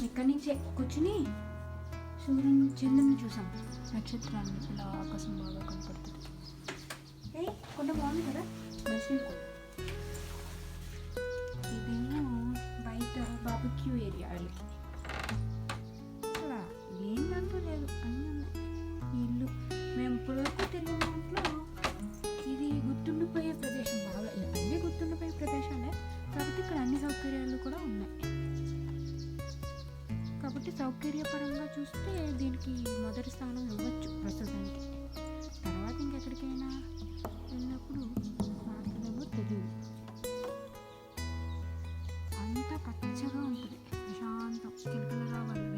ఇక్కడి నుంచే కూర్చుని సూర్యుని చంద్రుని చూసాం, నక్షత్రాన్ని ఇలా ఆకాశం బాగా కనపడుతుంది. కొండ బాగుంది కదా, మంచి కొండ. ఇదేమో బయట బార్బిక్యూ ఏరియా వాళ్ళకి. అలా ఏందంటూ లేదు, అన్నీ ఉన్నాయి. ఇల్లు మేము ఇప్పటివరకు తెలియని దాంట్లో ఇది గుర్తుండిపోయే ప్రదేశం. బాగా అన్నీ గుర్తుండిపోయే ప్రదేశాలే కాబట్టి ఇక్కడ అన్ని సౌకర్యాలు కూడా ఉన్నాయి. కాబట్టి సౌకర్యపరంగా చూస్తే దీనికి మొదటి స్థానం ఇవ్వచ్చు ప్రస్తుతానికి. తర్వాత ఇంకెక్కడికైనా వెళ్ళినప్పుడు మారుతుందేమో తెలియదు. అంతా పచ్చగా ఉంటుంది, ప్రశాంతం, చిలకలు రావాలి.